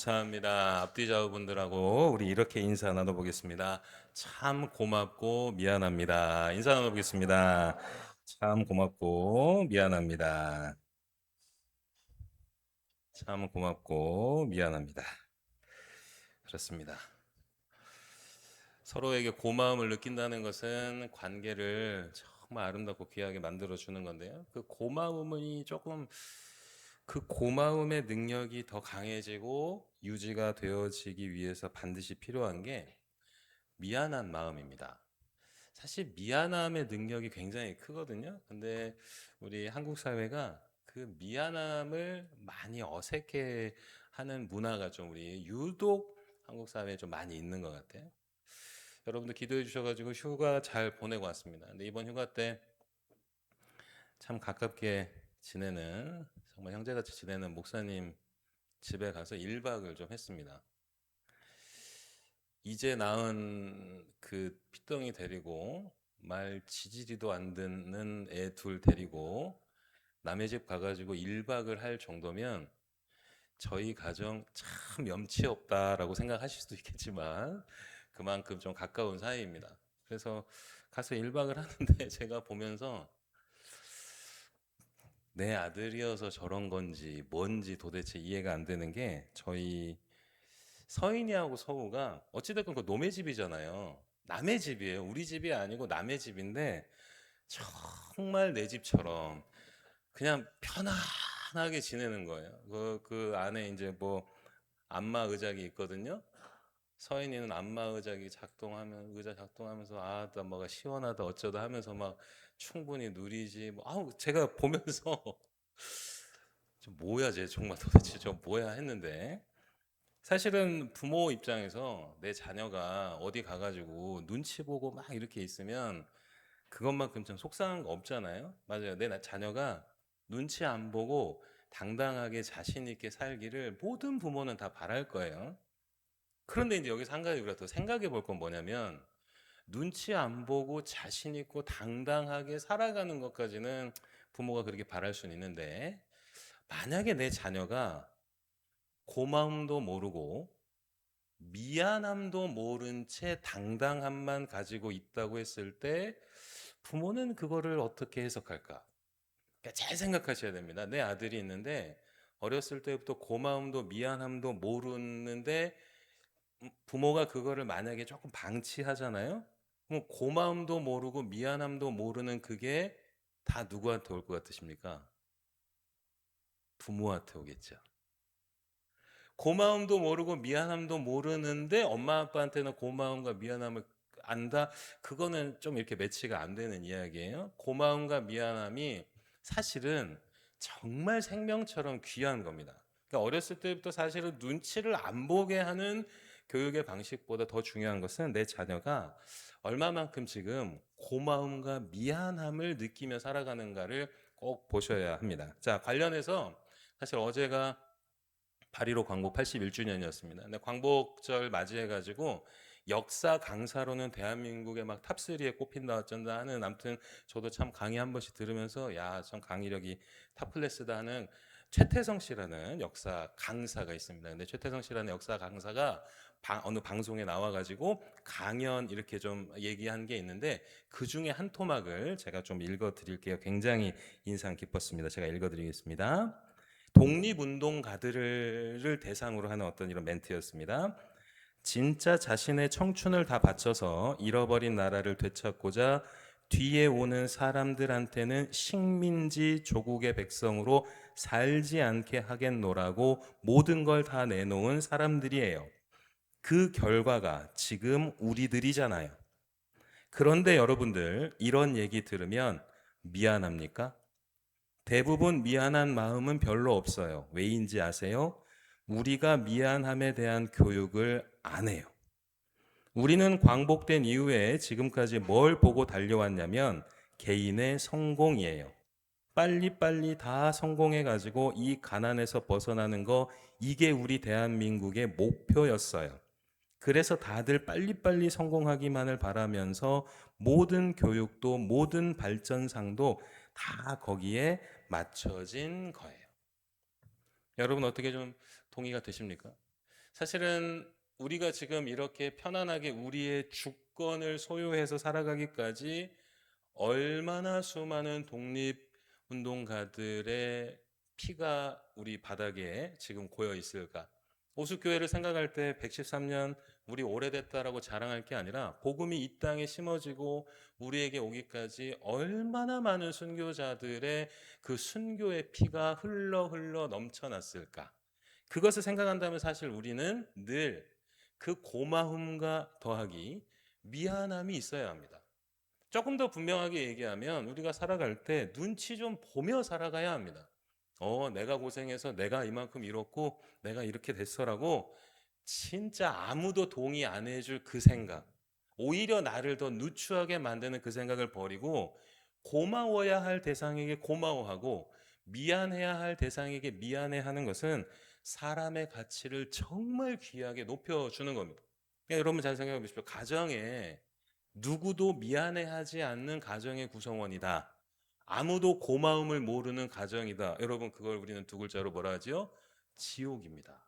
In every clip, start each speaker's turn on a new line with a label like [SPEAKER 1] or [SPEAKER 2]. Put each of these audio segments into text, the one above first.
[SPEAKER 1] 감사합니다. 앞뒤 좌우분들하고 우리 이렇게 인사 나눠보겠습니다. 참 고맙고 미안합니다. 인사 나눠보겠습니다. 참 고맙고 미안합니다. 참 고맙고 미안합니다. 그렇습니다. 서로에게 고마움을 느낀다는 것은 관계를 정말 아름답고 귀하게 만들어주는 건데요. 그 고마움이 조금 그 고마움의 능력이 더 강해지고 유지가 되어지기 위해서 반드시 필요한 게 미안한 마음입니다. 사실 미안함의 능력이 굉장히 크거든요. 근데 우리 한국 사회가 그 미안함을 많이 어색해 하는 문화가 좀 우리 유독 한국 사회에 좀 많이 있는 것 같아요. 여러분들 기도해 주셔가지고 휴가 잘 보내고 왔습니다. 근데 이번 휴가 때 참 가깝게 지내는 정말 형제같이 지내는 목사님 집에 가서 1박을 좀 했습니다. 이제 낳은 그 피덩이 데리고 말 지지리도 안 듣는 애 둘 데리고 남의 집 가가지고 1박을 할 정도면 저희 가정 참 염치 없다라고 생각하실 수도 있겠지만 그만큼 좀 가까운 사이입니다. 그래서 가서 1박을 하는데 제가 보면서 내 아들이어서 저런 건지 뭔지 도대체 이해가 안 되는 게 저희 서인이하고 서우가 어찌됐건 그 노매 집이잖아요. 남의 집이에요. 우리 집이 아니고 남의 집인데 정말 내 집처럼 그냥 편안하게 지내는 거예요. 그 안에 이제 뭐 안마 의자기 있거든요. 서인이는 안마 의자기 작동하면 의자 작동하면서 아, 나 뭐가 시원하다 어쩌다 하면서 막 충분히 누리지. 뭐 아우 제가 보면서 저 뭐야 쟤 정말 도대체 저 뭐야 했는데 사실은 부모 입장에서 내 자녀가 어디 가가지고 눈치 보고 막 이렇게 있으면 그것만큼 좀 속상한 거 없잖아요. 맞아요. 내 자녀가 눈치 안 보고 당당하게 자신 있게 살기를 모든 부모는 다 바랄 거예요. 그런데 이제 여기서 한 가지 우리가 더 생각해 볼 건 뭐냐면 눈치 안 보고 자신 있고 당당하게 살아가는 것까지는 부모가 그렇게 바랄 수는 있는데 만약에 내 자녀가 고마움도 모르고 미안함도 모른 채 당당함만 가지고 있다고 했을 때 부모는 그거를 어떻게 해석할까? 그러니까 잘 생각하셔야 됩니다. 내 아들이 있는데 어렸을 때부터 고마움도 미안함도 모르는데 부모가 그거를 만약에 조금 방치하잖아요. 그럼 고마움도 모르고 미안함도 모르는 그게 다 누구한테 올 것 같으십니까? 부모한테 오겠죠. 고마움도 모르고 미안함도 모르는데 엄마 아빠한테는 고마움과 미안함을 안다. 그거는 좀 이렇게 매치가 안 되는 이야기예요. 고마움과 미안함이 사실은 정말 생명처럼 귀한 겁니다. 그러니까 어렸을 때부터 사실은 눈치를 안 보게 하는 교육의 방식보다 더 중요한 것은 내 자녀가 얼마만큼 지금 고마움과 미안함을 느끼며 살아가는가를 꼭 보셔야 합니다. 자, 관련해서 사실 어제가 8.15 광복 81주년이었습니다. 근데 광복절 맞이해가지고 역사 강사로는 대한민국의 막 탑3에 꼽힌다 어쩐다 하는 아무튼 저도 참 강의 한 번씩 들으면서 야, 전 강의력이 탑 클래스다 하는 최태성 씨라는 역사 강사가 있습니다. 근데 최태성 씨라는 역사 강사가 어느 방송에 나와가지고 강연 이렇게 좀 얘기한 게 있는데 그 중에 한 토막을 제가 좀 읽어드릴게요. 굉장히 인상 깊었습니다. 제가 읽어드리겠습니다. 독립운동가들을 대상으로 하는 어떤 이런 멘트였습니다. 진짜 자신의 청춘을 다 바쳐서 잃어버린 나라를 되찾고자 뒤에 오는 사람들한테는 식민지 조국의 백성으로 살지 않게 하겠노라고 모든 걸 다 내놓은 사람들이에요. 그 결과가 지금 우리들이잖아요. 그런데 여러분들 이런 얘기 들으면 미안합니까? 대부분 미안한 마음은 별로 없어요. 왜인지 아세요? 우리가 미안함에 대한 교육을 안 해요. 우리는 광복된 이후에 지금까지 뭘 보고 달려왔냐면 개인의 성공이에요. 빨리빨리 다 성공해가지고 이 가난에서 벗어나는 거 이게 우리 대한민국의 목표였어요. 그래서 다들 빨리빨리 성공하기만을 바라면서 모든 교육도 모든 발전상도 다 거기에 맞춰진 거예요. 여러분 어떻게 좀 동의가 되십니까? 사실은 우리가 지금 이렇게 편안하게 우리의 주권을 소유해서 살아가기까지 얼마나 수많은 독립운동가들의 피가 우리 바닥에 지금 고여 있을까? 오숙교회를 생각할 때 113년 우리 오래됐다라고 자랑할 게 아니라 복음이 이 땅에 심어지고 우리에게 오기까지 얼마나 많은 순교자들의 그 순교의 피가 흘러 넘쳐났을까? 그것을 생각한다면 사실 우리는 늘 그 고마움과 더하기 미안함이 있어야 합니다. 조금 더 분명하게 얘기하면 우리가 살아갈 때 눈치 좀 보며 살아가야 합니다. 내가 고생해서 내가 이만큼 잃었고 내가 이렇게 됐어라고 진짜 아무도 동의 안 해줄 그 생각, 오히려 나를 더 누추하게 만드는 그 생각을 버리고 고마워야 할 대상에게 고마워하고 미안해야 할 대상에게 미안해하는 것은 사람의 가치를 정말 귀하게 높여주는 겁니다. 그러니까 여러분 잘 생각해 보십시오. 가정에 누구도 미안해하지 않는 가정의 구성원이다. 아무도 고마움을 모르는 가정이다. 여러분 그걸 우리는 두 글자로 뭐라 하지요? 지옥입니다.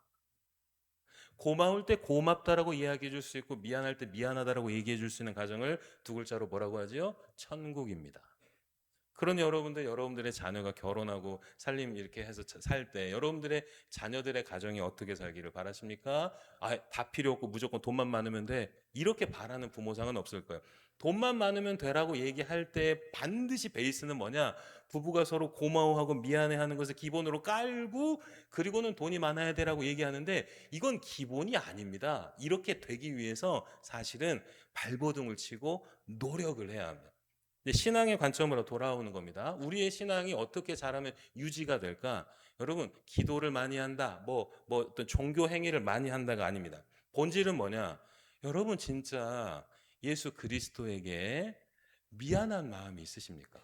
[SPEAKER 1] 고마울 때 고맙다라고 이야기해 줄 수 있고 미안할 때 미안하다라고 얘기해 줄 수 있는 가정을 두 글자로 뭐라고 하지요? 천국입니다. 그런 여러분들의 자녀가 결혼하고 살림 이렇게 해서 살 때 여러분들의 자녀들의 가정이 어떻게 살기를 바라십니까? 다 필요 없고 무조건 돈만 많으면 돼. 이렇게 바라는 부모상은 없을 거예요. 돈만 많으면 되라고 얘기할 때 반드시 베이스는 뭐냐? 부부가 서로 고마워하고 미안해하는 것을 기본으로 깔고 그리고는 돈이 많아야 되라고 얘기하는데 이건 기본이 아닙니다. 이렇게 되기 위해서 사실은 발버둥을 치고 노력을 해야 합니다. 신앙의 관점으로 돌아오는 겁니다. 우리의 신앙이 어떻게 잘하면 유지가 될까? 여러분, 기도를 많이 한다, 어떤 종교 행위를 많이 한다가 아닙니다. 본질은 뭐냐? 여러분, 진짜 예수 그리스도에게 미안한 마음이 있으십니까?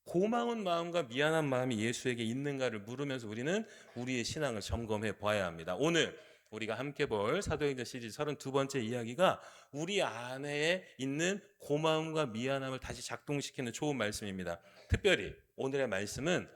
[SPEAKER 1] 고마운 마음과 미안한 마음이 예수에게 있는가를 물으면서 우리는 우리의 신앙을 점검해 봐야 합니다. 오늘 우리가 함께 볼 사도행전 시리즈 32번째 이야기가 우리 안에 있는 고마움과 미안함을 다시 작동시키는 좋은 말씀입니다. 특별히 오늘의 말씀은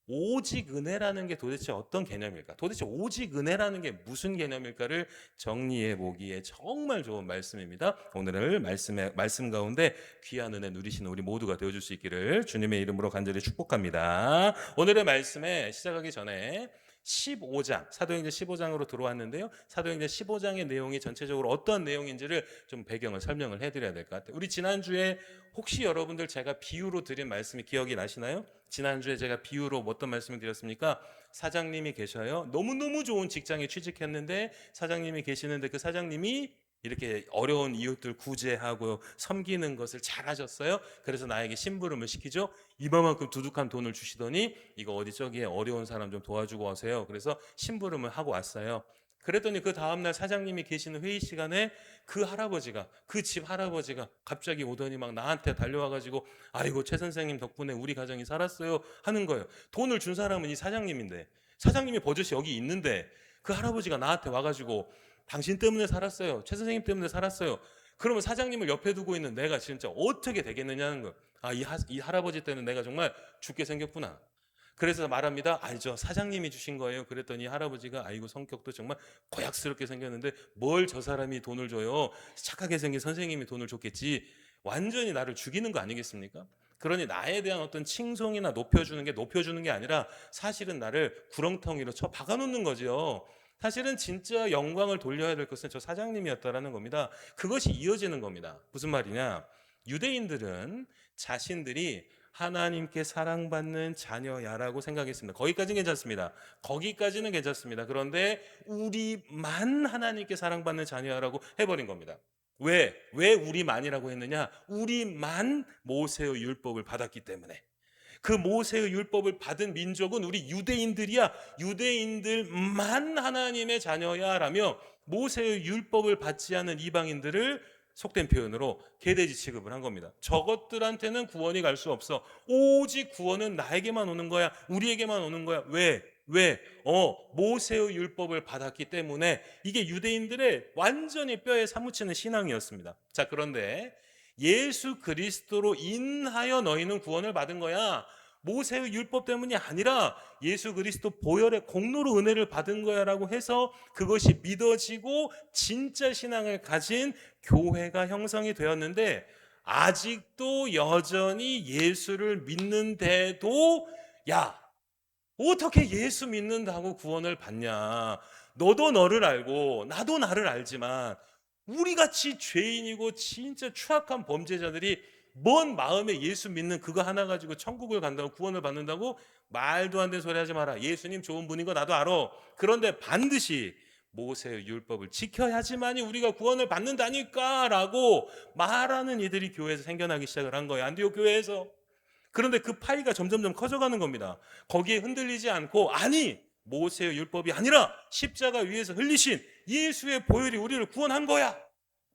[SPEAKER 1] 오직 은혜라는 게 도대체 어떤 개념일까? 도대체 오직 은혜라는 게 무슨 개념일까를 정리해 보기에 정말 좋은 말씀입니다. 오늘 말씀 가운데 귀한 은혜 누리시는 우리 모두가 되어줄 수 있기를 주님의 이름으로 간절히 축복합니다. 오늘의 말씀에 시작하기 전에 15장, 사도행전 15장으로 들어왔는데요. 사도행전 15장의 내용이 전체적으로 어떤 내용인지를 좀 배경을 설명을 해드려야 될 것 같아요. 우리 지난주에 혹시 여러분들 제가 비유로 드린 말씀이 기억이 나시나요? 지난주에 제가 비유로 어떤 말씀을 드렸습니까? 사장님이 계셔요. 너무너무 좋은 직장에 취직했는데 사장님이 계시는데 그 사장님이 이렇게 어려운 이웃들 구제하고 섬기는 것을 잘하셨어요. 그래서 나에게 심부름을 시키죠. 이만큼 두둑한 돈을 주시더니 이거 어디 저기에 어려운 사람 좀 도와주고 오세요. 그래서 심부름을 하고 왔어요. 그랬더니 그 다음날 사장님이 계시는 회의 시간에 그 집 할아버지가 갑자기 오더니 막 나한테 달려와가지고 아이고 최 선생님 덕분에 우리 가정이 살았어요 하는 거예요. 돈을 준 사람은 이 사장님인데 사장님이 버젓이 여기 있는데 그 할아버지가 나한테 와가지고 당신 때문에 살았어요. 최 선생님 때문에 살았어요. 그러면 사장님을 옆에 두고 있는 내가 진짜 어떻게 되겠느냐는 거예요. 이 할아버지 때문에 내가 정말 죽게 생겼구나. 그래서 말합니다. 저 사장님이 주신 거예요. 그랬더니 할아버지가 아이고 성격도 정말 고약스럽게 생겼는데 뭘 저 사람이 돈을 줘요. 착하게 생긴 선생님이 돈을 줬겠지. 완전히 나를 죽이는 거 아니겠습니까? 그러니 나에 대한 어떤 칭송이나 높여주는 게 아니라 사실은 나를 구렁텅이로 쳐 박아놓는 거죠. 사실은 진짜 영광을 돌려야 될 것은 저 사장님이었다라는 겁니다. 그것이 이어지는 겁니다. 무슨 말이냐? 유대인들은 자신들이 하나님께 사랑받는 자녀야라고 생각했습니다. 거기까지는 괜찮습니다. 그런데 우리만 하나님께 사랑받는 자녀야라고 해버린 겁니다. 왜 우리만이라고 했느냐? 우리만 모세의 율법을 받았기 때문에. 그 모세의 율법을 받은 민족은 우리 유대인들이야. 유대인들만 하나님의 자녀야라며 모세의 율법을 받지 않은 이방인들을 속된 표현으로 개돼지 취급을 한 겁니다. 저것들한테는 구원이 갈 수 없어. 오직 구원은 나에게만 오는 거야. 우리에게만 오는 거야. 왜? 모세의 율법을 받았기 때문에. 이게 유대인들의 완전히 뼈에 사무치는 신앙이었습니다. 자, 그런데 예수 그리스도로 인하여 너희는 구원을 받은 거야. 모세의 율법 때문이 아니라 예수 그리스도 보혈의 공로로 은혜를 받은 거야라고 해서 그것이 믿어지고 진짜 신앙을 가진 교회가 형성이 되었는데, 아직도 여전히 예수를 믿는데도 야, 어떻게 예수 믿는다고 구원을 받냐? 너도 너를 알고 나도 나를 알지만 우리같이 죄인이고 진짜 추악한 범죄자들이 뭔 마음에 예수 믿는 그거 하나 가지고 천국을 간다고, 구원을 받는다고? 말도 안 되는 소리 하지 마라. 예수님 좋은 분인 거 나도 알아. 그런데 반드시 모세의 율법을 지켜야지만이 우리가 구원을 받는다니까 라고 말하는 이들이 교회에서 생겨나기 시작을 한 거예요. 안디옥 교회에서. 그런데 그 파이가 점점점 커져가는 겁니다. 거기에 흔들리지 않고, 아니, 모세의 율법이 아니라 십자가 위에서 흘리신 예수의 보혈이 우리를 구원한 거야.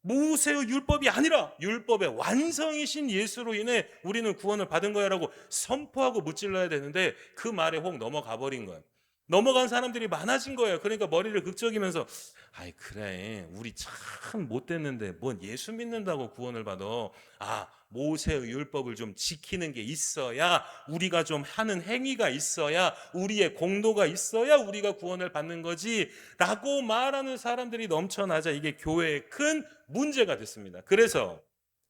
[SPEAKER 1] 모세의 율법이 아니라 율법의 완성이신 예수로 인해 우리는 구원을 받은 거야라고 선포하고 무찔러야 되는데, 그 말에 혹 넘어가 버린 거예요. 넘어간 사람들이 많아진 거예요. 그러니까 머리를 극적이면서, 아이 그래, 우리 참 못됐는데 뭔 예수 믿는다고 구원을 받아. 모세의 율법을 좀 지키는 게 있어야, 우리가 좀 하는 행위가 있어야, 우리의 공도가 있어야 우리가 구원을 받는 거지 라고 말하는 사람들이 넘쳐나자 이게 교회의 큰 문제가 됐습니다. 그래서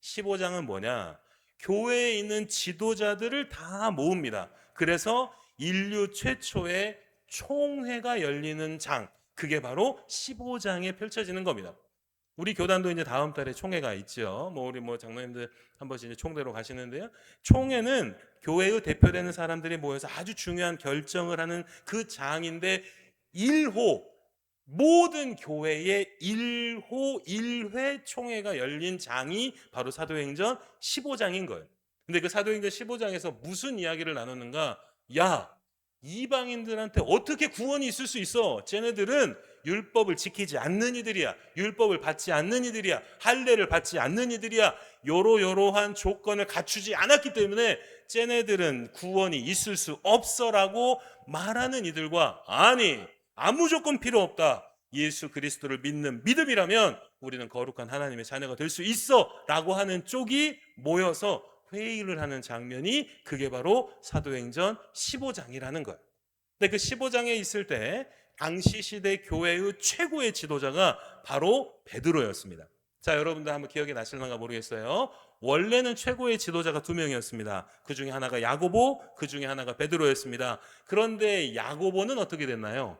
[SPEAKER 1] 15장은 뭐냐? 교회에 있는 지도자들을 다 모읍니다. 그래서 인류 최초의 총회가 열리는 장, 그게 바로 15장에 펼쳐지는 겁니다. 우리 교단도 이제 다음 달에 총회가 있죠. 우리 장로님들 한 번씩 이제 총대로 가시는데요. 총회는 교회의 대표되는 사람들이 모여서 아주 중요한 결정을 하는 그 장인데, 1호, 모든 교회의 1호 1회 총회가 열린 장이 바로 사도행전 15장인 거예요. 근데 그 사도행전 15장에서 무슨 이야기를 나누는가? 야, 이방인들한테 어떻게 구원이 있을 수 있어? 쟤네들은 율법을 지키지 않는 이들이야. 율법을 받지 않는 이들이야. 할례를 받지 않는 이들이야. 요러요러한 조건을 갖추지 않았기 때문에 쟤네들은 구원이 있을 수 없어라고 말하는 이들과, 아니, 아무 조건 필요 없다, 예수 그리스도를 믿는 믿음이라면 우리는 거룩한 하나님의 자녀가 될 수 있어 라고 하는 쪽이 모여서 회의를 하는 장면이, 그게 바로 사도행전 15장이라는 거예요. 근데 그 15장에 있을 때 당시 시대 교회의 최고의 지도자가 바로 베드로였습니다. 자, 여러분들 한번 기억이 나실런가 모르겠어요. 원래는 최고의 지도자가 2명이었습니다. 그 중에 하나가 야고보, 그 중에 하나가 베드로였습니다. 그런데 야고보는 어떻게 됐나요?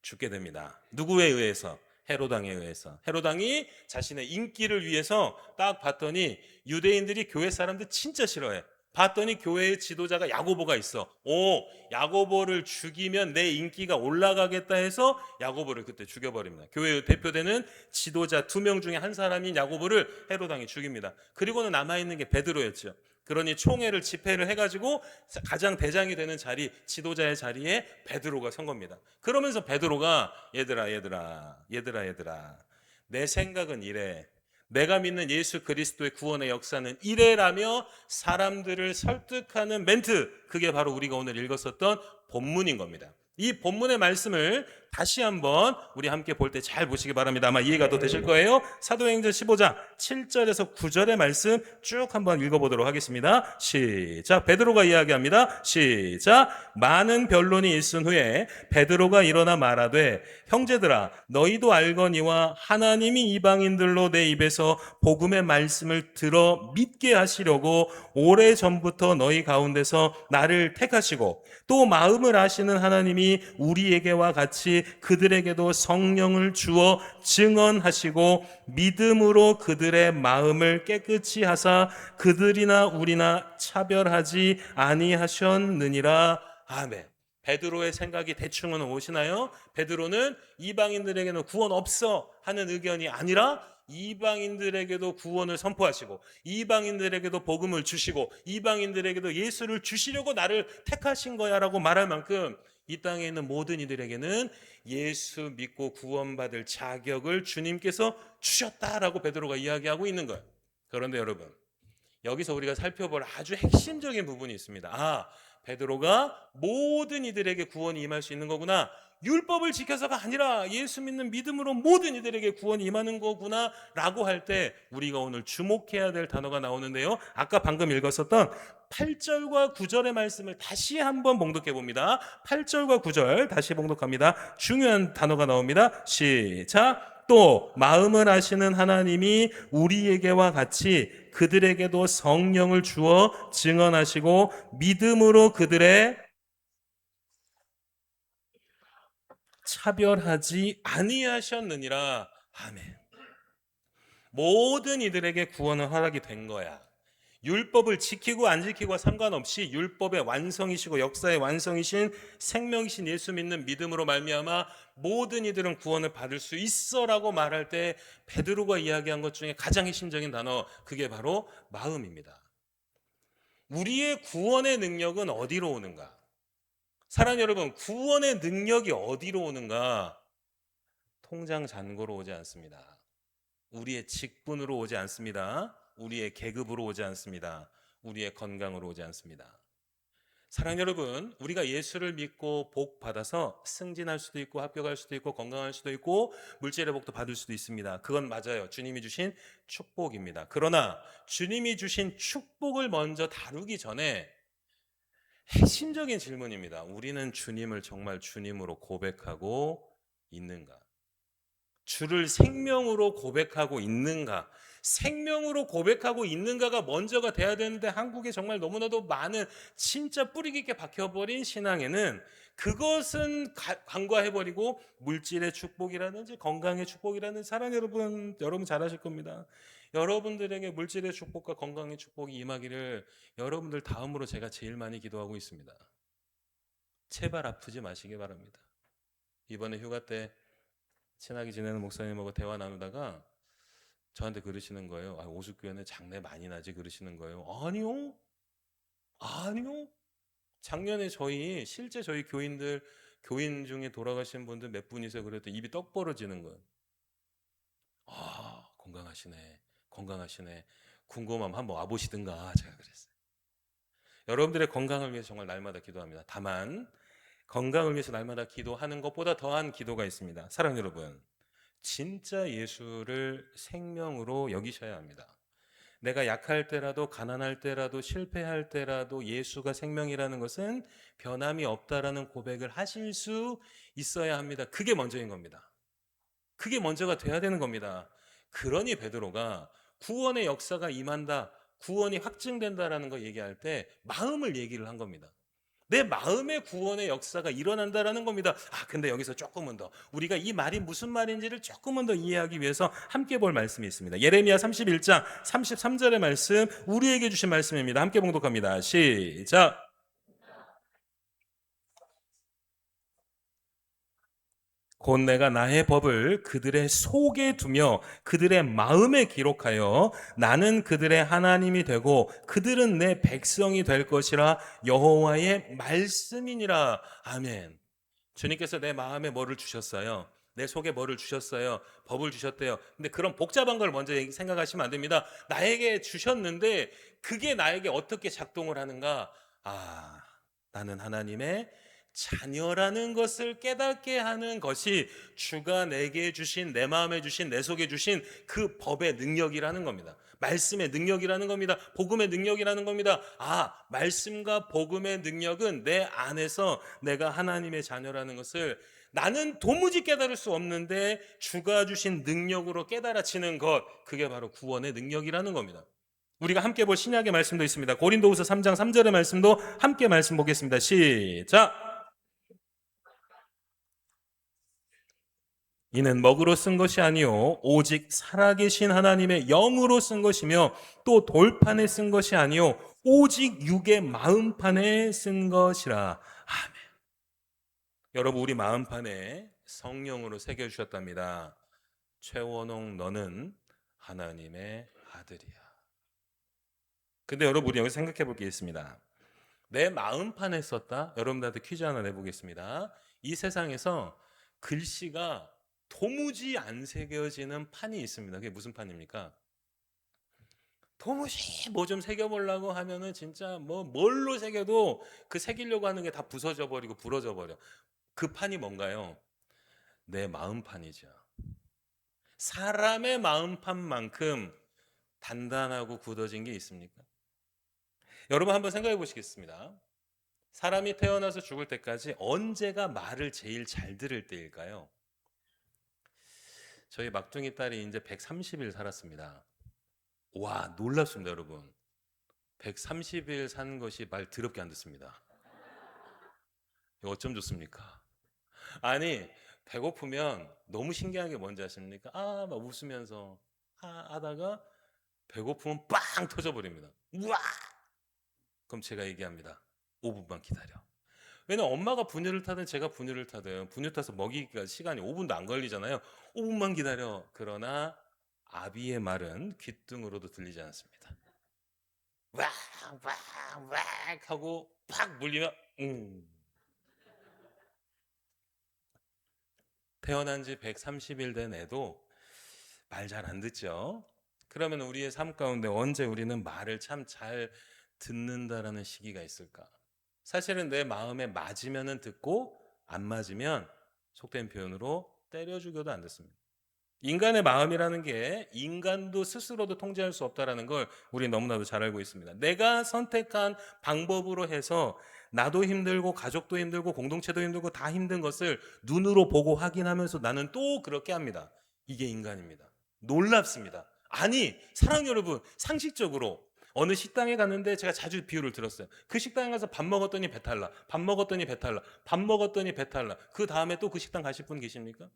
[SPEAKER 1] 죽게 됩니다. 누구에 의해서? 헤로당에 의해서. 헤로당이 자신의 인기를 위해서 딱 봤더니 유대인들이 교회 사람들 진짜 싫어해. 봤더니 교회의 지도자가 야고보가 있어. 야고보를 죽이면 내 인기가 올라가겠다 해서 야고보를 그때 죽여버립니다. 교회의 대표되는 지도자 2명 중에 한 사람인 야고보를 헤로당이 죽입니다. 그리고는 남아있는 게 베드로였죠. 그러니 총회를 집회를 해가지고 가장 대장이 되는 자리, 지도자의 자리에 베드로가 선 겁니다. 그러면서 베드로가, 얘들아 내 생각은 이래, 내가 믿는 예수 그리스도의 구원의 역사는 이래라며 사람들을 설득하는 멘트, 그게 바로 우리가 오늘 읽었었던 본문인 겁니다. 이 본문의 말씀을 다시 한번 우리 함께 볼 때 잘 보시기 바랍니다. 아마 이해가 더 되실 거예요. 사도행전 15장 7절에서 9절의 말씀 쭉 한번 읽어보도록 하겠습니다. 시작. 베드로가 이야기합니다. 시작. 많은 변론이 있은 후에 베드로가 일어나 말하되, 형제들아, 너희도 알거니와 하나님이 이방인들로 내 입에서 복음의 말씀을 들어 믿게 하시려고 오래전부터 너희 가운데서 나를 택하시고, 또 마음을 아시는 하나님이 우리에게와 같이 그들에게도 성령을 주어 증언하시고 믿음으로 그들의 마음을 깨끗이 하사 그들이나 우리나 차별하지 아니하셨느니라. 아멘. 베드로의 생각이 대충은 오시나요? 베드로는 이방인들에게는 구원 없어 하는 의견이 아니라 이방인들에게도 구원을 선포하시고, 이방인들에게도 복음을 주시고, 이방인들에게도 예수를 주시려고 나를 택하신 거야 라고 말할 만큼 이 땅에 있는 모든 이들에게는 예수 믿고 구원받을 자격을 주님께서 주셨다라고 베드로가 이야기하고 있는 거예요. 그런데 여러분, 여기서 우리가 살펴볼 아주 핵심적인 부분이 있습니다. 아, 베드로가 모든 이들에게 구원이 임할 수 있는 거구나. 율법을 지켜서가 아니라 예수 믿는 믿음으로 모든 이들에게 구원이 임하는 거구나 라고 할 때 우리가 오늘 주목해야 될 단어가 나오는데요. 아까 방금 읽었었던 8절과 9절의 말씀을 다시 한번 봉독해 봅니다. 8절과 9절 다시 봉독합니다. 중요한 단어가 나옵니다. 시작. 또 마음을 아시는 하나님이 우리에게와 같이 그들에게도 성령을 주어 증언하시고 믿음으로 그들의 차별하지 아니하셨느니라. 아멘. 모든 이들에게 구원은 허락이 된 거야. 율법을 지키고 안 지키고 상관없이 율법의 완성이시고 역사의 완성이신 생명이신 예수 믿는 믿음으로 말미암아 모든 이들은 구원을 받을 수 있어라고 말할 때 베드로가 이야기한 것 중에 가장 핵심적인 단어, 그게 바로 마음입니다. 우리의 구원의 능력은 어디로 오는가? 사랑하는 여러분, 구원의 능력이 어디로 오는가? 통장 잔고로 오지 않습니다. 우리의 직분으로 오지 않습니다. 우리의 계급으로 오지 않습니다. 우리의 건강으로 오지 않습니다. 사랑하는 여러분, 우리가 예수를 믿고 복 받아서 승진할 수도 있고 합격할 수도 있고 건강할 수도 있고 물질의 복도 받을 수도 있습니다. 그건 맞아요. 주님이 주신 축복입니다. 그러나 주님이 주신 축복을 먼저 다루기 전에 핵심적인 질문입니다. 우리는 주님을 정말 주님으로 고백하고 있는가? 주를 생명으로 고백하고 있는가? 생명으로 고백하고 있는가가 먼저가 돼야 되는데 한국에 정말 너무나도 많은 진짜 뿌리 깊게 박혀버린 신앙에는 그것은 간과해버리고 물질의 축복이라든지 건강의 축복이라든지 사랑 여러분 잘 아실 겁니다. 여러분들에게 물질의 축복과 건강의 축복이 임하기를 여러분들 다음으로 제가 제일 많이 기도하고 있습니다. 제발 아프지 마시기 바랍니다. 이번에 휴가 때 친하게 지내는 목사님하고 대화 나누다가 저한테 그러시는 거예요. 아, 오숙교회는 장례 많이 나지 그러시는 거예요. 아니요. 아니요. 작년에 실제 저희 교인 중에 돌아가신 분들 몇 분이서 그래도 입이 떡 벌어지는 거예요. 아, 건강하시네. 건강하시네. 궁금하면 한번 와보시든가 제가 그랬어요. 여러분들의 건강을 위해서 정말 날마다 기도합니다. 다만 건강을 위해서 날마다 기도하는 것보다 더한 기도가 있습니다. 사랑하는 여러분, 진짜 예수를 생명으로 여기셔야 합니다. 내가 약할 때라도 가난할 때라도 실패할 때라도 예수가 생명이라는 것은 변함이 없다라는 고백을 하실 수 있어야 합니다. 그게 먼저인 겁니다. 그게 먼저가 돼야 되는 겁니다. 그러니 베드로가 구원의 역사가 임한다, 구원이 확증된다라는 거 얘기할 때 마음을 얘기를 한 겁니다. 내 마음의 구원의 역사가 일어난다라는 겁니다. 아, 근데 여기서 조금은 더 우리가 이 말이 무슨 말인지를 조금은 더 이해하기 위해서 함께 볼 말씀이 있습니다. 예레미야 31장 33절의 말씀, 우리에게 주신 말씀입니다. 함께 봉독합니다. 시작. 곧 내가 나의 법을 그들의 속에 두며 그들의 마음에 기록하여 나는 그들의 하나님이 되고 그들은 내 백성이 될 것이라 여호와의 말씀이니라. 아멘. 주님께서 내 마음에 뭐를 주셨어요? 내 속에 뭐를 주셨어요? 법을 주셨대요. 근데 그런 복잡한 걸 먼저 생각하시면 안 됩니다. 나에게 주셨는데 그게 나에게 어떻게 작동을 하는가? 아, 나는 하나님의 자녀라는 것을 깨닫게 하는 것이 주가 내게 주신, 내 마음에 주신, 내 속에 주신 그 법의 능력이라는 겁니다. 말씀의 능력이라는 겁니다. 복음의 능력이라는 겁니다. 아, 말씀과 복음의 능력은 내 안에서 내가 하나님의 자녀라는 것을 나는 도무지 깨달을 수 없는데 주가 주신 능력으로 깨달아지는 것, 그게 바로 구원의 능력이라는 겁니다. 우리가 함께 볼 신약의 말씀도 있습니다. 고린도후서 3장 3절의 말씀도 함께 말씀 보겠습니다. 시작. 이는 먹으로 쓴 것이 아니요 오직 살아계신 하나님의 영으로 쓴 것이며 또 돌판에 쓴 것이 아니요 오직 육의 마음판에 쓴 것이라. 아멘. 여러분, 우리 마음판에 성령으로 새겨주셨답니다. 최원홍, 너는 하나님의 아들이야. 근데 여러분, 우리 여기서 생각해 볼 게 있습니다. 내 마음판에 썼다? 여러분들한테 퀴즈 하나 내보겠습니다. 이 세상에서 글씨가 도무지 안 새겨지는 판이 있습니다. 그게 무슨 판입니까? 도무지 뭐 좀 새겨보려고 하면은 진짜 뭐 뭘로 새겨도 그 새기려고 하는 게 다 부서져 버리고 부러져 버려. 그 판이 뭔가요? 내 마음판이죠. 사람의 마음판만큼 단단하고 굳어진 게 있습니까? 여러분 한번 생각해 보시겠습니다. 사람이 태어나서 죽을 때까지 언제가 말을 제일 잘 들을 때일까요? 저희 막둥이 딸이 이제 130일 살았습니다. 와, 놀랍습니다, 여러분. 130일 사는 것이 말 더럽게 안 듣습니다. 이거 어쩜 좋습니까? 아니, 배고프면 너무 신기한 게 뭔지 아십니까? 아, 막 웃으면서 하다가 배고프면 빵 터져버립니다. 우와! 그럼 제가 얘기합니다. 5분만 기다려. 왜냐면 엄마가 분유를 타든 제가 분유를 타든 분유 타서 먹이기가 시간이 5분도 안 걸리잖아요. 5분만 기다려. 그러나 아비의 말은 귓등으로도 들리지 않습니다. 왁왁왁 하고 팍 물리면 태어난 지 130일 된 애도 말 잘 안 듣죠. 그러면 우리의 삶 가운데 언제 우리는 말을 참 잘 듣는다라는 시기가 있을까? 사실은 내 마음에 맞으면은 듣고 안 맞으면 속된 표현으로 때려 죽여도 안 듣습니다. 인간의 마음이라는 게 인간도 스스로도 통제할 수 없다라는 걸 우리 너무나도 잘 알고 있습니다. 내가 선택한 방법으로 해서 나도 힘들고 가족도 힘들고 공동체도 힘들고 다 힘든 것을 눈으로 보고 확인하면서 나는 또 그렇게 합니다. 이게 인간입니다. 놀랍습니다. 아니, 사랑 여러분, 상식적으로 어느 식당에 갔는데 제가 자주 비유를 들었어요. 그 식당에 가서 밥 먹었더니 배탈 나. 밥 먹었더니 배탈 나. 밥 먹었더니 배탈 나. 그 다음에 또 그 식당 가실 분 계십니까?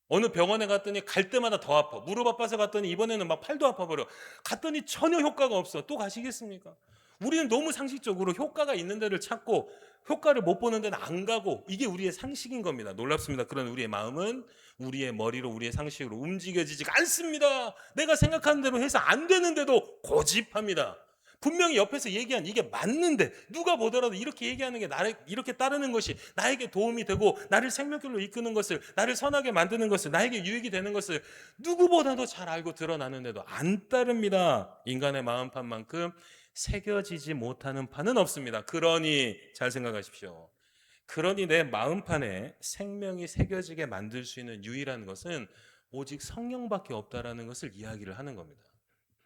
[SPEAKER 1] 어느 병원에 갔더니 갈 때마다 더 아파. 무릎 아파서 갔더니 이번에는 막 팔도 아파버려. 갔더니 전혀 효과가 없어. 또 가시겠습니까? 우리는 너무 상식적으로 효과가 있는 데를 찾고 효과를 못 보는 데는 안 가고 이게 우리의 상식인 겁니다. 놀랍습니다. 그런 우리의 마음은 우리의 머리로 우리의 상식으로 움직여지지가 않습니다. 내가 생각하는 대로 해서 안 되는데도 고집합니다. 분명히 옆에서 얘기한 이게 맞는데 누가 보더라도 이렇게 얘기하는 게 나를 이렇게 따르는 것이 나에게 도움이 되고 나를 생명길로 이끄는 것을 나를 선하게 만드는 것을 나에게 유익이 되는 것을 누구보다도 잘 알고 드러나는데도 안 따릅니다. 인간의 마음판만큼 새겨지지 못하는 판은 없습니다. 그러니 잘 생각하십시오. 그러니 내 마음판에 생명이 새겨지게 만들 수 있는 유일한 것은 오직 성령밖에 없다라는 것을 이야기를 하는 겁니다.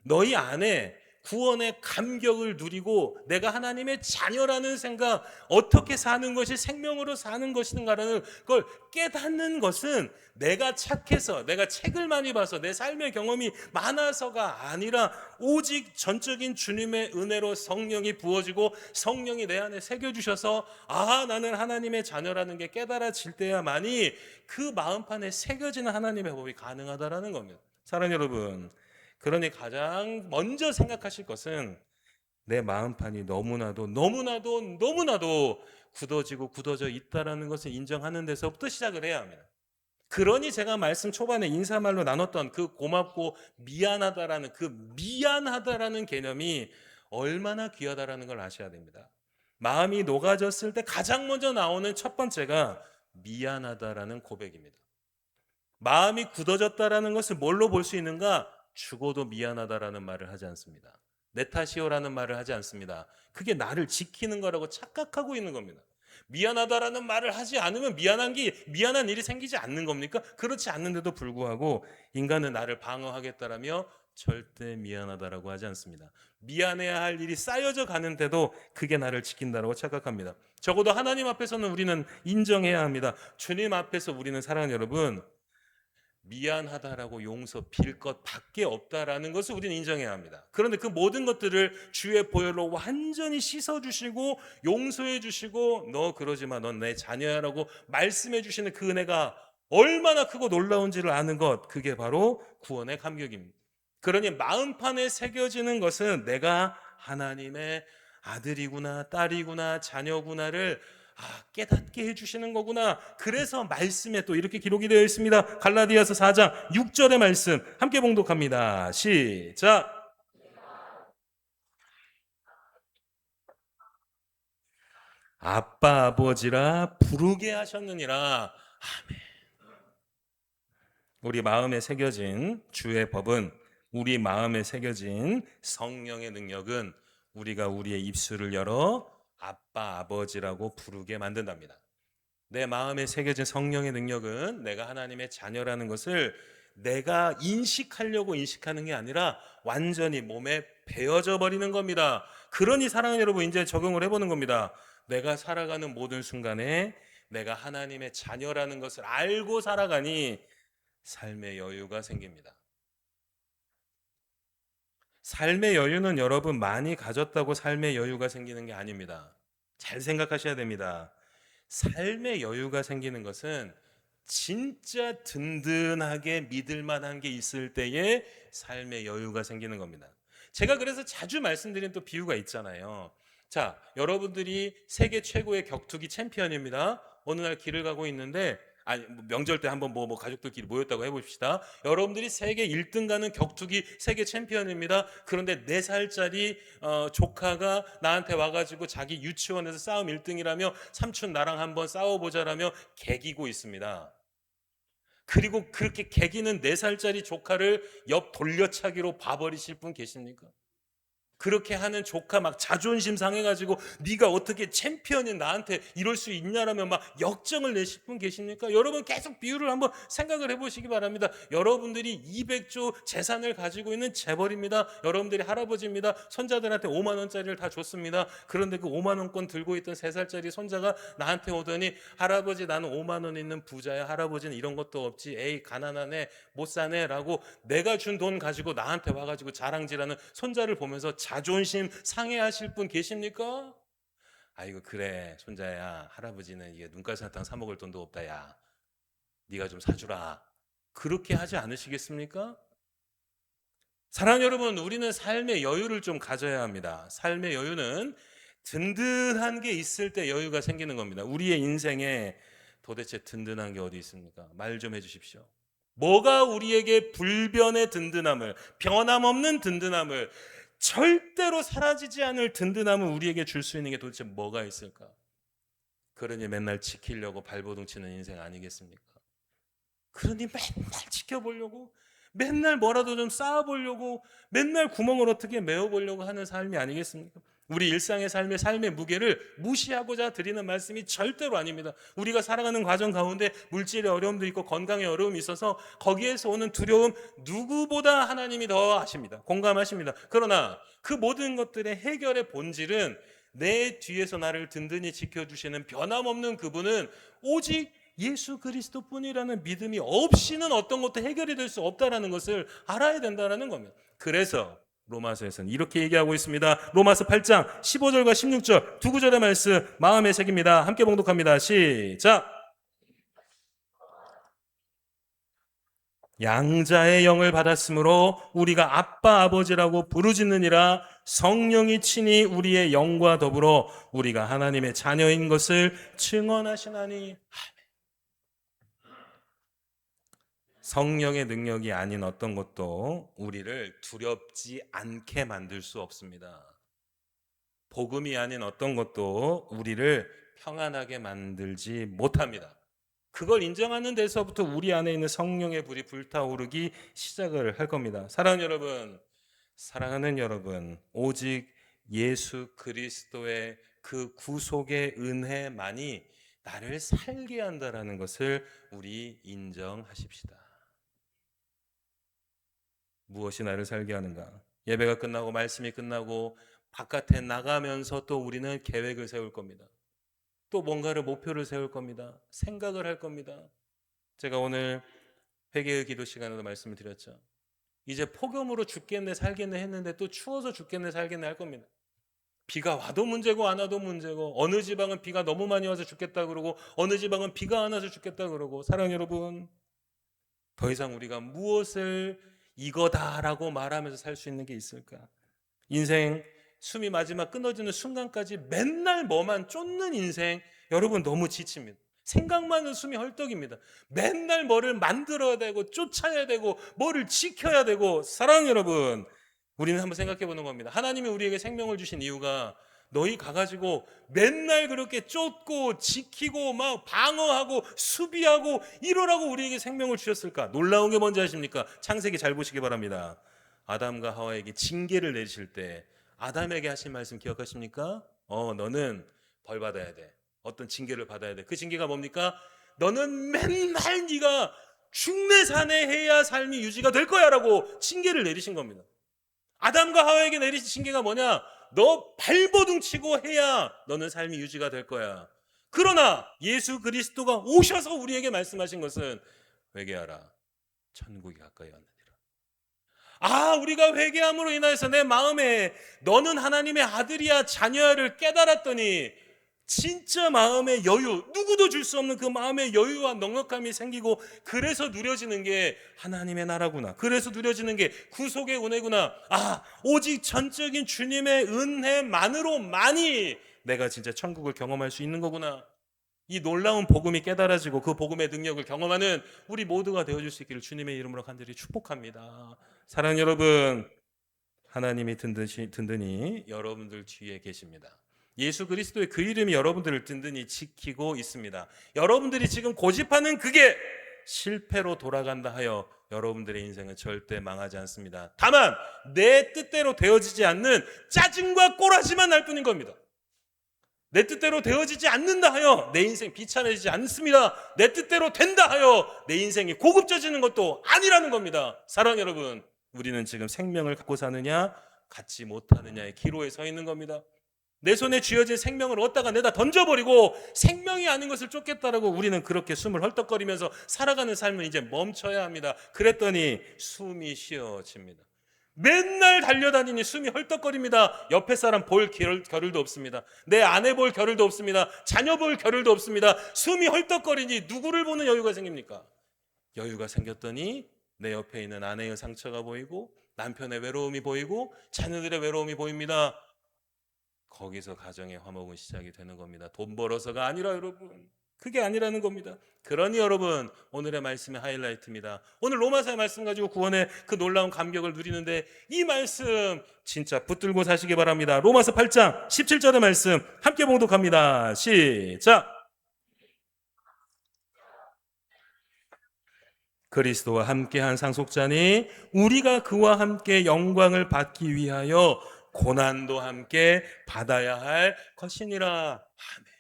[SPEAKER 1] 너희 안에 구원의 감격을 누리고 내가 하나님의 자녀라는 생각, 어떻게 사는 것이 생명으로 사는 것인가라는 걸 깨닫는 것은 내가 착해서, 내가 책을 많이 봐서, 내 삶의 경험이 많아서가 아니라 오직 전적인 주님의 은혜로 성령이 부어지고 성령이 내 안에 새겨주셔서 아, 나는 하나님의 자녀라는 게 깨달아질 때야만이 그 마음판에 새겨지는 하나님의 법이 가능하다라는 겁니다. 사랑하는 여러분, 그러니 가장 먼저 생각하실 것은 내 마음판이 너무나도 굳어지고 굳어져 있다라는 것을 인정하는 데서부터 시작을 해야 합니다. 그러니 제가 말씀 초반에 인사말로 나눴던 그 고맙고 미안하다라는 그 미안하다라는 개념이 얼마나 귀하다라는 걸 아셔야 됩니다. 마음이 녹아졌을 때 가장 먼저 나오는 첫 번째가 미안하다라는 고백입니다. 마음이 굳어졌다라는 것을 뭘로 볼 수 있는가? 죽어도 미안하다라는 말을 하지 않습니다. 내 탓이요라는 말을 하지 않습니다. 그게 나를 지키는 거라고 착각하고 있는 겁니다. 미안하다라는 말을 하지 않으면 미안한 일이 생기지 않는 겁니까? 그렇지 않는데도 불구하고 인간은 나를 방어하겠다라며 절대 미안하다라고 하지 않습니다. 미안해야 할 일이 쌓여져 가는데도 그게 나를 지킨다라고 착각합니다. 적어도 하나님 앞에서는 우리는 인정해야 합니다. 주님 앞에서 우리는 사랑하는 여러분, 미안하다라고 용서 빌 것밖에 없다라는 것을 우리는 인정해야 합니다. 그런데 그 모든 것들을 주의 보혈로 완전히 씻어주시고 용서해 주시고 너 그러지 마, 넌 내 자녀야라고 말씀해 주시는 그 은혜가 얼마나 크고 놀라운지를 아는 것, 그게 바로 구원의 감격입니다. 그러니 마음판에 새겨지는 것은 내가 하나님의 아들이구나 딸이구나 자녀구나를 깨닫게 해주시는 거구나. 그래서 말씀에 또 이렇게 기록이 되어 있습니다. 갈라디아서 4장 6절의 말씀 함께 봉독합니다. 시작. 아빠 아버지라 부르게 하셨느니라. 아멘. 우리 마음에 새겨진 주의 법은 우리 마음에 새겨진 성령의 능력은 우리가 우리의 입술을 열어 아빠, 아버지라고 부르게 만든답니다. 내 마음에 새겨진 성령의 능력은 내가 하나님의 자녀라는 것을 내가 인식하려고 인식하는 게 아니라 완전히 몸에 배어져 버리는 겁니다. 그러니 사랑하는 여러분, 이제 적용을 해보는 겁니다. 내가 살아가는 모든 순간에 내가 하나님의 자녀라는 것을 알고 살아가니 삶의 여유가 생깁니다. 삶의 여유는 여러분 많이 가졌다고 삶의 여유가 생기는 게 아닙니다. 잘 생각하셔야 됩니다. 삶의 여유가 생기는 것은 진짜 든든하게 믿을 만한 게 있을 때에 삶의 여유가 생기는 겁니다. 제가 그래서 자주 말씀드린 또 비유가 있잖아요. 자, 여러분들이 세계 최고의 격투기 챔피언입니다. 어느 날 길을 가고 있는데, 아니, 명절 때 한번 가족들끼리 모였다고 해봅시다. 여러분들이 세계 1등 가는 격투기 세계 챔피언입니다. 그런데 4살짜리 조카가 나한테 와가지고 자기 유치원에서 싸움 1등이라며 삼촌 나랑 한번 싸워보자라며 개기고 있습니다. 그리고 그렇게 개기는 4살짜리 조카를 옆 돌려차기로 봐버리실 분 계십니까? 그렇게 하는 조카 막 자존심 상해가지고 네가 어떻게 챔피언인 나한테 이럴 수 있냐라며 막 역정을 내실 분 계십니까? 여러분 계속 비유를 한번 생각을 해보시기 바랍니다. 여러분들이 200조 재산을 가지고 있는 재벌입니다. 여러분들이 할아버지입니다. 손자들한테 5만 원짜리를 다 줬습니다. 그런데 그 5만 원권 들고 있던 3살짜리 손자가 나한테 오더니 할아버지 나는 5만 원 있는 부자야. 할아버지는 이런 것도 없지. 에이 가난하네 못 사네 라고 내가 준 돈 가지고 나한테 와가지고 자랑질하는 손자를 보면서 자존심 상해하실 분 계십니까? 아이고 그래 손자야 할아버지는 이게 눈가시 사탕 사 먹을 돈도 없다 야 네가 좀 사주라 그렇게 하지 않으시겠습니까? 사랑하는 여러분, 우리는 삶의 여유를 좀 가져야 합니다. 삶의 여유는 든든한 게 있을 때 여유가 생기는 겁니다. 우리의 인생에 도대체 든든한 게 어디 있습니까? 말 좀 해주십시오. 뭐가 우리에게 불변의 든든함을, 변함없는 든든함을, 절대로 사라지지 않을 든든함을 우리에게 줄 수 있는 게 도대체 뭐가 있을까? 그러니 맨날 지키려고 발버둥 치는 인생 아니겠습니까? 그러니 맨날 지켜보려고, 맨날 뭐라도 좀 쌓아보려고, 맨날 구멍을 어떻게 메워보려고 하는 삶이 아니겠습니까? 우리 일상의 삶의 무게를 무시하고자 드리는 말씀이 절대로 아닙니다. 우리가 살아가는 과정 가운데 물질의 어려움도 있고 건강의 어려움이 있어서 거기에서 오는 두려움 누구보다 하나님이 더 아십니다. 공감하십니다. 그러나 그 모든 것들의 해결의 본질은 내 뒤에서 나를 든든히 지켜주시는 변함없는 그분은 오직 예수 그리스도뿐이라는 믿음이 없이는 어떤 것도 해결이 될 수 없다는 것을 알아야 된다는 겁니다. 그래서 로마서에서는 이렇게 얘기하고 있습니다. 로마서 8장 15절과 16절 두 구절의 말씀 마음에 새깁니다. 함께 봉독합니다. 시작. 양자의 영을 받았으므로 우리가 아빠 아버지라고 부르짖느니라. 성령이 친히 우리의 영과 더불어 우리가 하나님의 자녀인 것을 증언하시나니. 성령의 능력이 아닌 어떤 것도 우리를 두렵지 않게 만들 수 없습니다. 복음이 아닌 어떤 것도 우리를 평안하게 만들지 못합니다. 그걸 인정하는 데서부터 우리 안에 있는 성령의 불이 불타오르기 시작을 할 겁니다. 사랑하는 여러분, 오직 예수 그리스도의 그 구속의 은혜만이 나를 살게 한다는 것을 우리 인정하십시다. 무엇이 나를 살게 하는가? 예배가 끝나고 말씀이 끝나고 바깥에 나가면서 또 우리는 계획을 세울 겁니다. 또 뭔가를 목표를 세울 겁니다. 생각을 할 겁니다. 제가 오늘 회개의 기도 시간에도 말씀을 드렸죠. 이제 폭염으로 죽겠네 살겠네 했는데 또 추워서 죽겠네 살겠네 할 겁니다. 비가 와도 문제고 안 와도 문제고 어느 지방은 비가 너무 많이 와서 죽겠다 그러고 어느 지방은 비가 안 와서 죽겠다 그러고 사랑하는 여러분 더 이상 우리가 무엇을 이거다라고 말하면서 살 수 있는 게 있을까? 인생 숨이 마지막 끊어지는 순간까지 맨날 뭐만 쫓는 인생 여러분 너무 지칩니다. 생각만은 숨이 헐떡입니다. 맨날 뭐를 만들어야 되고 쫓아야 되고 뭐를 지켜야 되고 사랑하는 여러분 우리는 한번 생각해 보는 겁니다. 하나님이 우리에게 생명을 주신 이유가 너희 가가지고 맨날 그렇게 쫓고 지키고 막 방어하고 수비하고 이러라고 우리에게 생명을 주셨을까? 놀라운 게 뭔지 아십니까? 창세기 잘 보시기 바랍니다. 아담과 하와에게 징계를 내리실 때 아담에게 하신 말씀 기억하십니까? 너는 벌 받아야 돼. 어떤 징계를 받아야 돼. 그 징계가 뭡니까? 너는 맨날 네가 중내산에 해야 삶이 유지가 될 거야라고 징계를 내리신 겁니다. 아담과 하와에게 내리신 징계가 뭐냐? 너 발버둥 치고 해야 너는 삶이 유지가 될 거야. 그러나 예수 그리스도가 오셔서 우리에게 말씀하신 것은 회개하라. 천국이 가까이 왔느니라. 우리가 회개함으로 인하여서 내 마음에 너는 하나님의 아들이야 자녀야를 깨달았더니 진짜 마음의 여유, 누구도 줄 수 없는 그 마음의 여유와 넉넉함이 생기고, 그래서 누려지는 게 하나님의 나라구나. 그래서 누려지는 게 구속의 은혜구나. 오직 전적인 주님의 은혜만으로만이 내가 진짜 천국을 경험할 수 있는 거구나. 이 놀라운 복음이 깨달아지고 그 복음의 능력을 경험하는 우리 모두가 되어줄 수 있기를 주님의 이름으로 간절히 축복합니다. 사랑하는 여러분, 하나님이 든든히 여러분들 뒤에 계십니다. 예수 그리스도의 그 이름이 여러분들을 든든히 지키고 있습니다. 여러분들이 지금 고집하는 그게 실패로 돌아간다 하여 여러분들의 인생은 절대 망하지 않습니다. 다만 내 뜻대로 되어지지 않는 짜증과 꼬라지만 날 뿐인 겁니다. 내 뜻대로 되어지지 않는다 하여 내 인생 비참해지지 않습니다. 내 뜻대로 된다 하여 내 인생이 고급져지는 것도 아니라는 겁니다. 사랑하는 여러분, 우리는 지금 생명을 갖고 사느냐 갖지 못하느냐의 기로에 서 있는 겁니다. 내 손에 쥐어진 생명을 얻다가 내다 던져버리고 생명이 아닌 것을 쫓겠다라고 우리는 그렇게 숨을 헐떡거리면서 살아가는 삶은 이제 멈춰야 합니다. 그랬더니 숨이 쉬어집니다. 맨날 달려다니니 숨이 헐떡거립니다. 옆에 사람 볼 겨를도 없습니다. 내 아내 볼 겨를도 없습니다. 자녀 볼 겨를도 없습니다. 숨이 헐떡거리니 누구를 보는 여유가 생깁니까? 여유가 생겼더니 내 옆에 있는 아내의 상처가 보이고 남편의 외로움이 보이고 자녀들의 외로움이 보입니다. 거기서 가정의 화목은 시작이 되는 겁니다. 돈 벌어서가 아니라 여러분, 그게 아니라는 겁니다. 그러니 여러분, 오늘의 말씀의 하이라이트입니다. 오늘 로마서의 말씀 가지고 구원의 그 놀라운 감격을 누리는데 이 말씀 진짜 붙들고 사시기 바랍니다. 로마서 8장 17절의 말씀 함께 봉독합니다. 시작. 그리스도와 함께한 상속자니 우리가 그와 함께 영광을 받기 위하여 고난도 함께 받아야 할 것이니라. 아멘.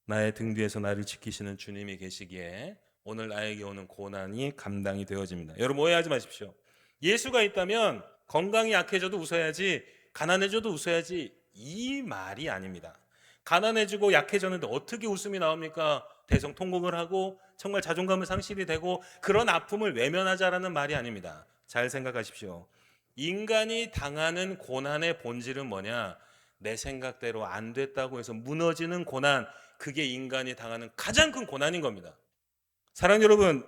[SPEAKER 1] 나의 등 뒤에서 나를 지키시는 주님이 계시기에 오늘 나에게 오는 고난이 감당이 되어집니다. 여러분 오해하지 마십시오. 예수가 있다면 건강이 약해져도 웃어야지, 가난해져도 웃어야지, 이 말이 아닙니다. 가난해지고 약해졌는데 어떻게 웃음이 나옵니까? 대성통곡을 하고 정말 자존감을 상실이 되고 그런 아픔을 외면하자라는 말이 아닙니다. 잘 생각하십시오. 인간이 당하는 고난의 본질은 뭐냐? 내 생각대로 안 됐다고 해서 무너지는 고난, 그게 인간이 당하는 가장 큰 고난인 겁니다. 사랑하는 여러분,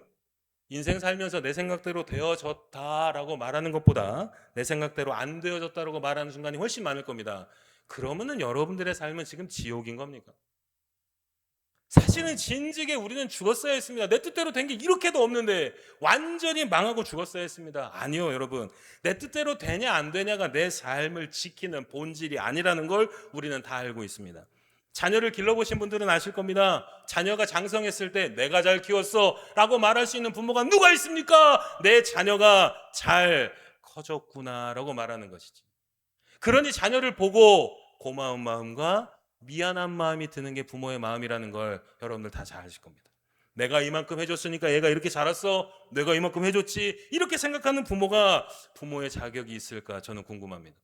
[SPEAKER 1] 인생 살면서 내 생각대로 되어졌다라고 말하는 것보다 내 생각대로 안 되어졌다라고 말하는 순간이 훨씬 많을 겁니다. 그러면은 여러분들의 삶은 지금 지옥인 겁니까? 사실은 진즉에 우리는 죽었어야 했습니다. 내 뜻대로 된 게 이렇게도 없는데 완전히 망하고 죽었어야 했습니다. 아니요, 여러분. 내 뜻대로 되냐 안 되냐가 내 삶을 지키는 본질이 아니라는 걸 우리는 다 알고 있습니다. 자녀를 길러보신 분들은 아실 겁니다. 자녀가 장성했을 때 내가 잘 키웠어 라고 말할 수 있는 부모가 누가 있습니까? 내 자녀가 잘 커졌구나 라고 말하는 것이지. 그러니 자녀를 보고 고마운 마음과 미안한 마음이 드는 게 부모의 마음이라는 걸 여러분들 다 잘 아실 겁니다. 내가 이만큼 해줬으니까 얘가 이렇게 자랐어, 내가 이만큼 해줬지, 이렇게 생각하는 부모가 부모의 자격이 있을까 저는 궁금합니다.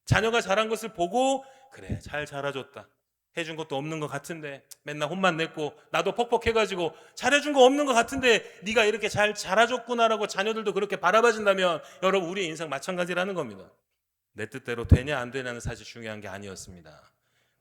[SPEAKER 1] 자녀가 자란 것을 보고 그래 잘 자라줬다, 해준 것도 없는 것 같은데 맨날 혼만 냈고 나도 퍽퍽해가지고 잘해준 거 없는 것 같은데 네가 이렇게 잘 자라줬구나라고 자녀들도 그렇게 바라봐준다면 여러분 우리의 인생 마찬가지라는 겁니다. 내 뜻대로 되냐 안 되냐는 사실 중요한 게 아니었습니다.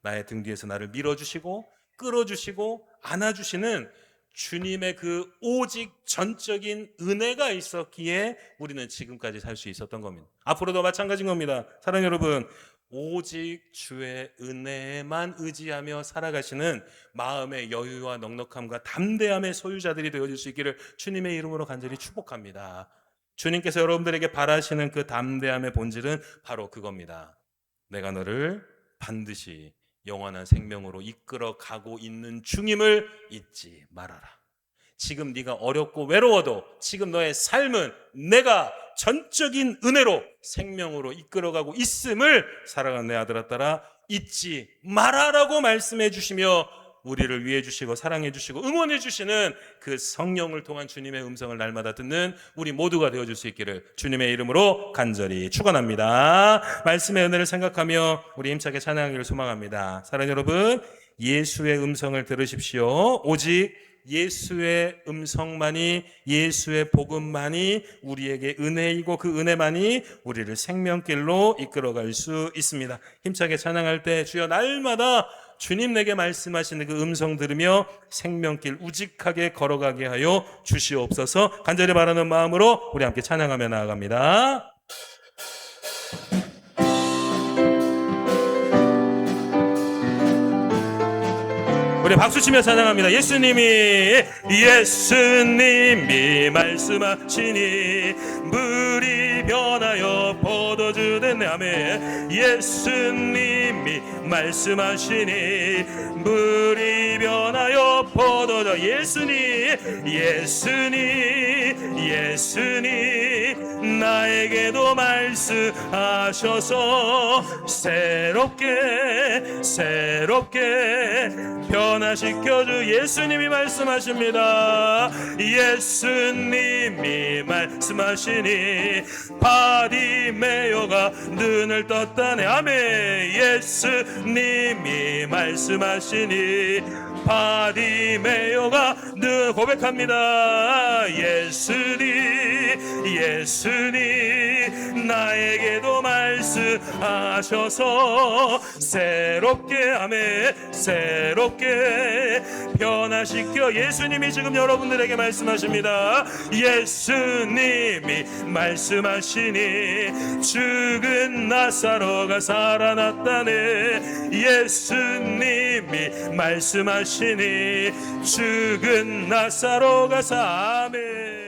[SPEAKER 1] 나의 등 뒤에서 나를 밀어주시고 끌어주시고 안아주시는 주님의 그 오직 전적인 은혜가 있었기에 우리는 지금까지 살 수 있었던 겁니다. 앞으로도 마찬가지인 겁니다. 사랑하는 여러분, 오직 주의 은혜만 의지하며 살아가시는 마음의 여유와 넉넉함과 담대함의 소유자들이 되어질 수 있기를 주님의 이름으로 간절히 축복합니다. 주님께서 여러분들에게 바라시는 그 담대함의 본질은 바로 그겁니다. 내가 너를 반드시 영원한 생명으로 이끌어 가고 있는 중임을 잊지 말아라. 지금 네가 어렵고 외로워도 지금 너의 삶은 내가 전적인 은혜로 생명으로 이끌어가고 있음을 사랑하는 내 아들아 딸아 잊지 마라라고 말씀해 주시며 우리를 위해 주시고 사랑해 주시고 응원해 주시는 그 성령을 통한 주님의 음성을 날마다 듣는 우리 모두가 되어줄 수 있기를 주님의 이름으로 간절히 축원합니다. 말씀의 은혜를 생각하며 우리 힘차게 찬양하기를 소망합니다. 사랑하는 여러분, 예수의 음성을 들으십시오. 오직 예수의 음성만이, 예수의 복음만이 우리에게 은혜이고 그 은혜만이 우리를 생명길로 이끌어갈 수 있습니다. 힘차게 찬양할 때 주여 날마다 주님 내게 말씀하시는 그 음성 들으며 생명길 우직하게 걸어가게 하여 주시옵소서. 간절히 바라는 마음으로 우리 함께 찬양하며 나아갑니다. 우리 박수치며 찬양합니다. 예수님이 말씀하시니 물이 변하여 포도주 됐네. 아멘. 예수님이 말씀하시니 물이 변하여 포도주. 예수님 나에게도 말씀하셔서 새롭게 변화시켜주. 예수님이 말씀하십니다. 예수님이 말씀하시니 바디메오가 눈을 떴다네. 아멘. 예수님이 말씀하시니 바디메오가 눈 고백합니다. 예수님 나에게도 말씀하셔서 새롭게 아멘 새롭게 변화시켜. 예수님이 지금 여러분들에게 말씀하십니다. 예수님이 말씀하시니 죽은 나사로가 살아났다네. 예수님이 말씀하시니 죽은 나사로가 아멘.